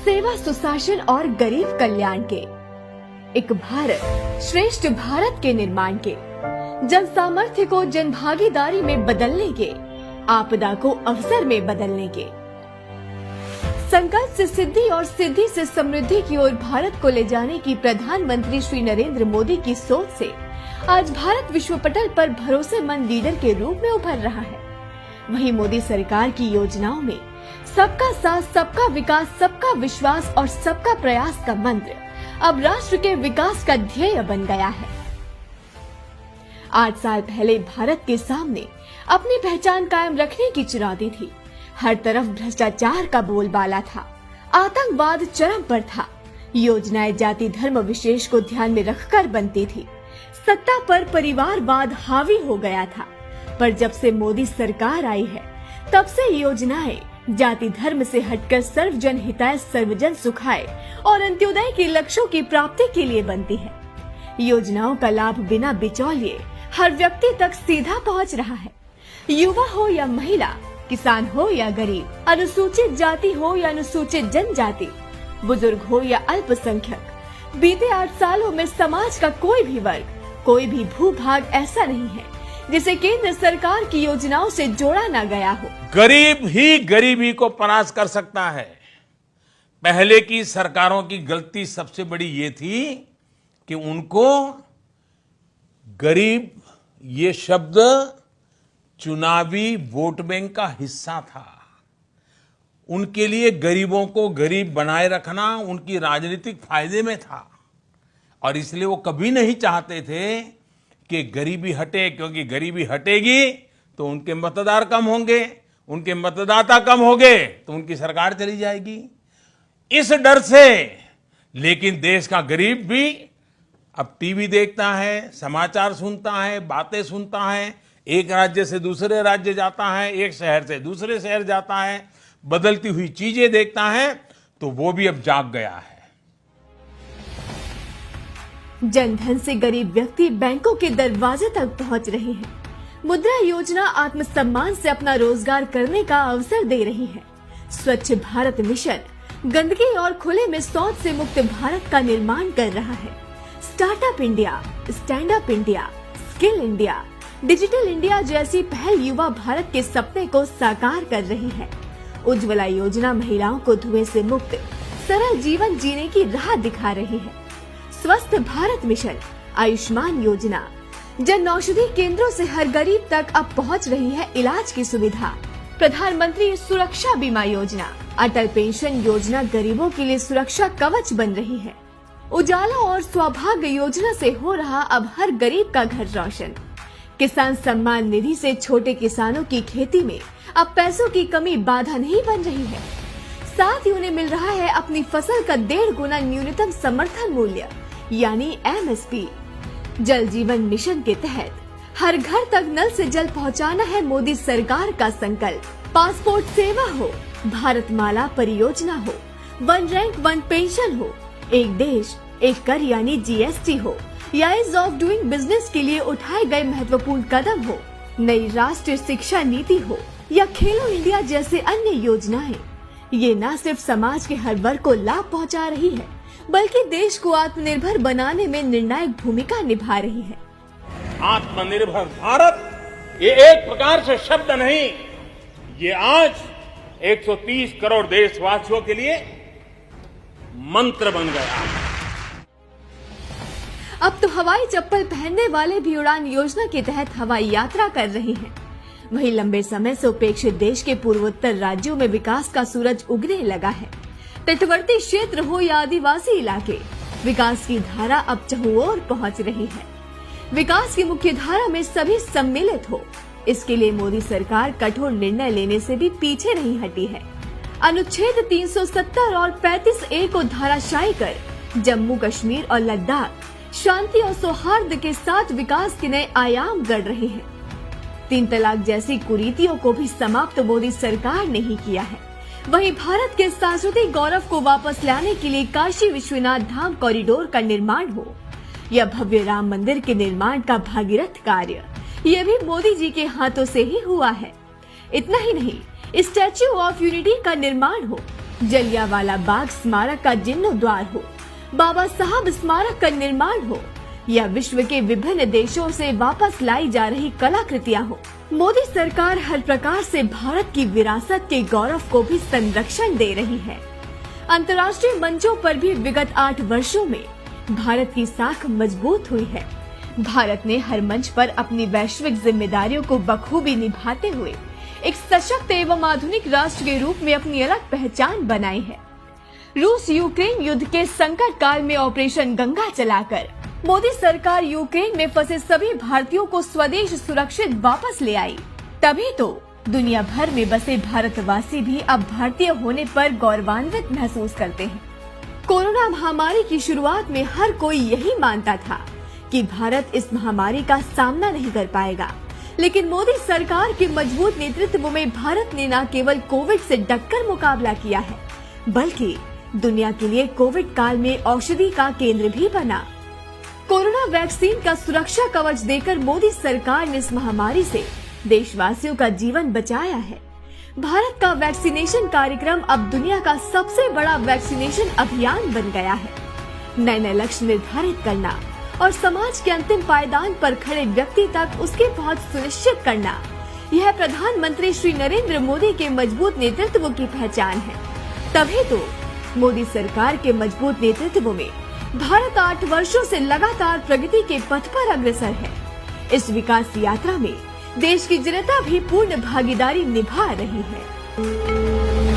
सेवा, सुशासन और गरीब कल्याण के, एक भारत श्रेष्ठ भारत के निर्माण के, जन सामर्थ्य को जन भागीदारी में बदलने के, आपदा को अवसर में बदलने के, संकल्प से सिद्धि और सिद्धि से समृद्धि की ओर भारत को ले जाने की प्रधानमंत्री श्री नरेंद्र मोदी की सोच से आज भारत विश्व पटल पर भरोसेमंद लीडर के रूप में उभर रहा है। वहीं मोदी सरकार की योजनाओं में सबका साथ, सबका विकास, सबका विश्वास और सबका प्रयास का मंत्र अब राष्ट्र के विकास का ध्येय बन गया है। 8 साल पहले भारत के सामने अपनी पहचान कायम रखने की चुनौती थी। हर तरफ भ्रष्टाचार का बोलबाला था, आतंकवाद चरम पर था, योजनाएं जाति धर्म विशेष को ध्यान में रखकर बनती थी, सत्ता पर परिवारवाद हावी हो गया था। पर जब से मोदी सरकार आई है, तब से योजनाएं जाति धर्म से हटकर सर्वजन हिताय, सर्वजन सुखाय और अंत्योदय के लक्ष्यों की प्राप्ति के लिए बनती है। योजनाओं का लाभ बिना बिचौलिए हर व्यक्ति तक सीधा पहुंच रहा है। युवा हो या महिला, किसान हो या गरीब, अनुसूचित जाति हो या अनुसूचित जनजाति, बुजुर्ग हो या अल्पसंख्यक, बीते 8 सालों में समाज का कोई भी वर्ग, कोई भी भूभाग ऐसा नहीं है जिसे केंद्र सरकार की योजनाओं से जोड़ा न गया हो। गरीब ही गरीबी को परास्त कर सकता है। पहले की सरकारों की गलती सबसे बड़ी ये थी कि उनको गरीब ये शब्द चुनावी वोट बैंक का हिस्सा था। उनके लिए गरीबों को गरीब बनाए रखना उनकी राजनीतिक फायदे में था और इसलिए वो कभी नहीं चाहते थे कि गरीबी हटे, क्योंकि गरीबी हटेगी तो उनके मतदार कम होंगे, उनके मतदाता कम होंगे तो उनकी सरकार चली जाएगी। इस डर से लेकिन देश का गरीब भी अब टीवी देखता है, समाचार सुनता है, बातें सुनता है, एक राज्य से दूसरे राज्य जाता है, एक शहर से दूसरे शहर जाता है, बदलती हुई चीजें देखता है, तो वो भी अब जाग गया है। जनधन से गरीब व्यक्ति बैंकों के दरवाजे तक पहुंच रहे हैं। मुद्रा योजना आत्मसम्मान से अपना रोजगार करने का अवसर दे रही है। स्वच्छ भारत मिशन गंदगी और खुले में शौच से मुक्त भारत का निर्माण कर रहा है। Startup India, stand up India, skill India, digital India जैसी पहल युवा भारत के सपने को साकार कर रही है। उज्ज्वला योजना महिलाओं को धुएं से मुक्त सरल जीवन जीने की राह दिखा रही है। स्वस्थ भारत मिशन, आयुष्मान योजना, जन औषधि केंद्रों से हर गरीब तक अब पहुंच रही है इलाज की सुविधा। प्रधानमंत्री सुरक्षा बीमा योजना, अटल पेंशन योजना गरीबों के लिए सुरक्षा कवच बन रही है। उजाला और सौभाग्य योजना से हो रहा अब हर गरीब का घर रोशन। किसान सम्मान निधि से छोटे किसानों की खेती में अब पैसों की कमी बाधा नहीं बन रही है। साथ ही उन्हें मिल रहा है अपनी फसल का 1.5 गुना न्यूनतम समर्थन मूल्य यानी MSP। जल जीवन मिशन के तहत हर घर तक नल से जल पहुंचाना है मोदी सरकार का संकल्प। पासपोर्ट सेवा हो, भारत माला परियोजना हो, 1 रैंक 1 पेंशन हो, एक देश एक कर यानी GST हो, या ईज ऑफ डूइंग बिजनेस के लिए उठाए गए महत्वपूर्ण कदम हो, नई राष्ट्रीय शिक्षा नीति हो या खेलो इंडिया जैसे अन्य योजनाएं, ये न सिर्फ समाज के हर वर्ग को लाभ पहुंचा रही है, बल्कि देश को आत्मनिर्भर बनाने में निर्णायक भूमिका निभा रही है। आत्मनिर्भर भारत ये एक प्रकार से शब्द नहीं, ये आज 130 करोड़ देशवासियों के लिए मंत्र बन गया है। अब तो हवाई चप्पल पहनने वाले भी उड़ान योजना के तहत हवाई यात्रा कर रहे हैं। वहीं लंबे समय से उपेक्षित देश के पूर्वोत्तर राज्यों में विकास का सूरज उगने लगा है। तटवर्ती क्षेत्र हो या आदिवासी इलाके, विकास की धारा अब चहुओर पहुंच रही है। विकास की मुख्य धारा में सभी सम्मिलित हो, इसके लिए मोदी सरकार कठोर निर्णय लेने से भी पीछे नहीं हटी है। अनुच्छेद 370 और 35A को धाराशायी कर जम्मू कश्मीर और लद्दाख शांति और सौहार्द के साथ विकास के नए आयाम गढ़ रहे हैं। 3 तलाक जैसी कुरीतियों को भी समाप्त मोदी सरकार ने ही किया है। वहीं भारत के सांस्कृतिक गौरव को वापस लाने के लिए काशी विश्वनाथ धाम कॉरिडोर का निर्माण हो या भव्य राम मंदिर के निर्माण का भागीरथ कार्य, ये भी मोदी जी के हाथों से ही हुआ है। इतना ही नहीं, स्टैच्यू ऑफ यूनिटी का निर्माण हो जलियांवाला बाग स्मारक का जीर्णोद्धार हो, बाबा साहब स्मारक का निर्माण हो या विश्व के विभिन्न देशों से वापस लाई जा रही कलाकृतियां हो, मोदी सरकार हर प्रकार से भारत की विरासत के गौरव को भी संरक्षण दे रही है। अंतर्राष्ट्रीय मंचों पर भी विगत 8 वर्षों में भारत की साख मजबूत हुई है। भारत ने हर मंच पर अपनी वैश्विक जिम्मेदारियों को बखूबी निभाते हुए एक सशक्त एवं आधुनिक राष्ट्र के रूप में अपनी अलग पहचान बनाई है। रूस यूक्रेन युद्ध के संकट काल में ऑपरेशन गंगा चलाकर मोदी सरकार यूक्रेन में फंसे सभी भारतीयों को स्वदेश सुरक्षित वापस ले आई। तभी तो दुनिया भर में बसे भारतवासी भी अब भारतीय होने पर गौरवान्वित महसूस करते हैं। कोरोना महामारी की शुरुआत में हर कोई यही मानता था कि भारत इस महामारी का सामना नहीं कर पाएगा, लेकिन मोदी सरकार के मजबूत नेतृत्व में भारत ने न केवल कोविड से डटकर मुकाबला किया है, बल्कि दुनिया के लिए कोविड काल में औषधि का केंद्र भी बना। कोरोना वैक्सीन का सुरक्षा कवच देकर मोदी सरकार ने इस महामारी से देशवासियों का जीवन बचाया है। भारत का वैक्सीनेशन कार्यक्रम अब दुनिया का सबसे बड़ा वैक्सीनेशन अभियान बन गया है। नए नए लक्ष्य निर्धारित करना और समाज के अंतिम पायदान पर खड़े व्यक्ति तक उसकी पहुंच सुनिश्चित करना, यह प्रधानमंत्री श्री नरेंद्र मोदी के मजबूत नेतृत्व की पहचान है। तभी तो मोदी सरकार के मजबूत नेतृत्व में भारत 8 वर्षों से लगातार प्रगति के पथ पर अग्रसर है। इस विकास यात्रा में देश की जनता भी पूर्ण भागीदारी निभा रही है।